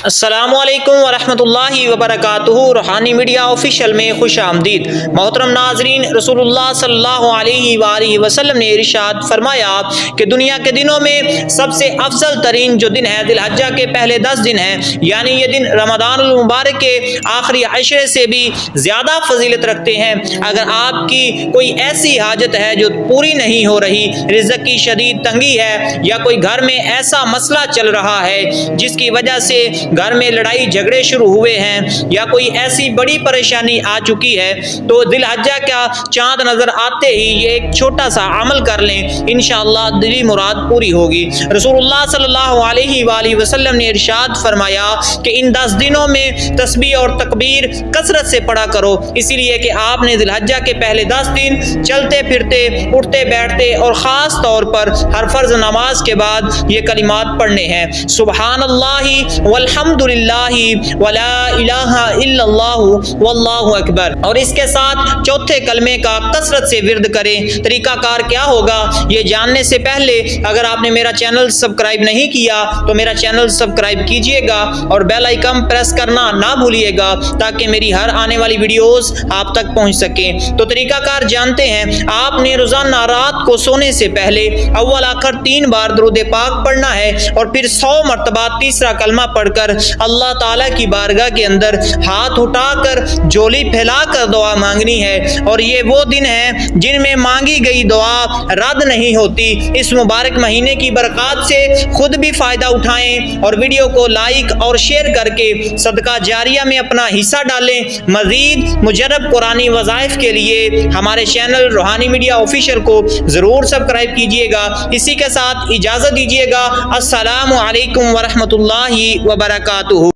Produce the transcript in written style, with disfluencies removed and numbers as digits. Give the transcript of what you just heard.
السلام علیکم ورحمۃ اللہ وبرکاتہ۔ روحانی میڈیا آفیشیل میں خوش آمدید۔ محترم ناظرین، رسول اللہ صلی اللہ علیہ وآلہ وسلم نے ارشاد فرمایا کہ دنیا کے دنوں میں سب سے افضل ترین جو دن ہے ذی الحجہ کے پہلے 10 دن ہیں، یعنی یہ دن رمضان المبارک کے آخری عشرے سے بھی زیادہ فضیلت رکھتے ہیں۔ اگر آپ کی کوئی ایسی حاجت ہے جو پوری نہیں ہو رہی، رزق کی شدید تنگی ہے، یا کوئی گھر میں ایسا مسئلہ چل رہا ہے جس کی وجہ سے گھر میں لڑائی جھگڑے شروع ہوئے ہیں، یا کوئی ایسی بڑی پریشانی آ چکی ہے، تو ذی الحجہ کا چاند نظر آتے ہی یہ ایک چھوٹا سا عمل کر لیں، انشاءاللہ دلی مراد پوری ہوگی۔ رسول اللہ صلی اللہ علیہ وآلہ وسلم نے ارشاد فرمایا کہ ان 10 دنوں میں تسبیح اور تکبیر کثرت سے پڑھا کرو، اسی لیے کہ آپ نے ذی الحجہ کے پہلے 10 دن چلتے پھرتے، اٹھتے بیٹھتے اور خاص طور پر ہر فرض نماز کے بعد یہ کلمات پڑھنے ہیں: سبحان اللہ والحمد للہ ولا الہ الا اللہ واللہ اکبر۔ اور اس کے ساتھ چوتھے کلمے کا کثرت سے ورد کریں۔ طریقہ کار کیا ہوگا یہ جاننے سے پہلے اگر آپ نے میرا چینل سبسکرائب نہیں کیا تو میرا چینل سبسکرائب کیجئے گا اور بیل آئیکن پریس کرنا نہ بھولیے گا تاکہ میری ہر آنے والی ویڈیوز آپ تک پہنچ سکیں۔ تو طریقہ کار جانتے ہیں۔ آپ نے روزانہ رات کو سونے سے پہلے اول آخر 3 بار درود پاک پڑھنا ہے، اور پھر 100 مرتبہ تیسرا کلمہ پڑھ کر اللہ تعالیٰ کی بارگاہ کے اندر ہاتھ اٹھا کر جھولی پھیلا کر دعا مانگنی ہے۔ اور یہ وہ دن ہیں جن میں مانگی گئی دعا رد نہیں ہوتی۔ اس مبارک مہینے کی برکات سے خود بھی فائدہ اٹھائیں اور ویڈیو کو لائک اور شیئر کر کے صدقہ جاریہ میں اپنا حصہ ڈالیں۔ مزید مجرب قرآنی وظائف کے لیے ہمارے چینل روحانی میڈیا آفیشیل کو ضرور سبسکرائب کیجئے گا۔ اسی کے ساتھ اجازت دیجئے گا۔ السلام علیکم ورحمۃ اللہ وبرکاتہ۔